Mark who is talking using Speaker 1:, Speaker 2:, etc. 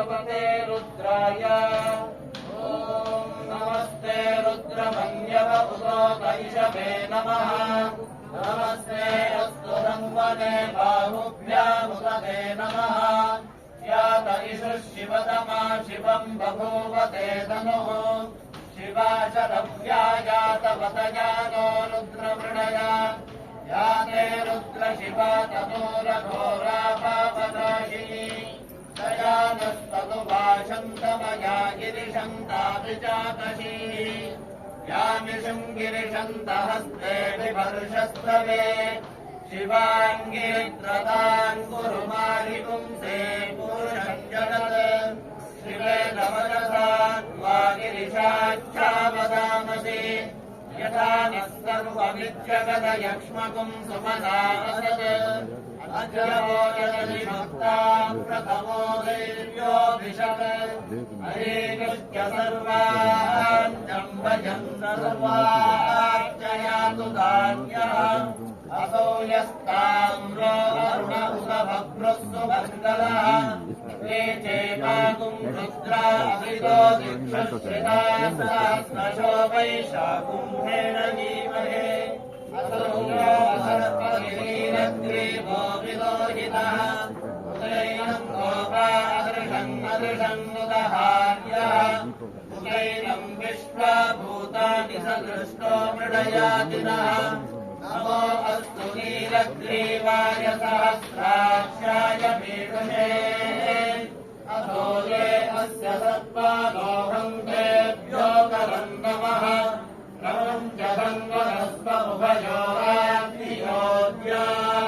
Speaker 1: भगवते रुद्राय ॐ नमस्ते रुद्रमन्यव उदोतैषवे नमः नमस्ते अस्तु धन्वने बाहुभ्यामुदते नमः यात इषु शिवतमा शिवम् बभूवते तनुः शिवा शरव्यायातवतयानो रुद्रमृणया याते रुद्रशिवा तनूरघोरापापनाशिनी दयानस्तनुभाषन्तमया गिरिशन्ताभिचाकशी यामिषम् गिरिशन्तहस्ते विभर्षस्तवे शिवाङ्गीत्रतान् कुरु मारिपुंसे पुरुषम् जगत् शिवेन वदसान्वा गिरिशाच्छावदामसि यथा नः सर्वमित्यगदयक्ष्मकुम् सुमना असत् अद्यवो यदधिभक्ताम् प्रथमो दैव्योऽभिषत् हरिकृत्य सर्वान् जम्भजन् सर्वार्चयातु धान्यः असौ यस्ताम्रो अरुण उदभभ्रुः सुमङ्गलः ते चेपाकुम् रुद्राभितो दिक्षश्रिताः सहस्रशो वैशाकुम्भेन जीमहे असौर्यो सर्पगिरीरग्रीवो विलोहितः उदैनम् गोपादृशम् नुदहार्यः उदैनम् विश्वभूतानि सदृष्टो मृडयातिनः नमो अस्तु नीलग्रीवाय सहस्राक्षाय मीढुषे अथो ये अस्य सत्त्वानो हन्तेभ्यो करम् नमः प्रपञ्चधन्वनस्व उभयो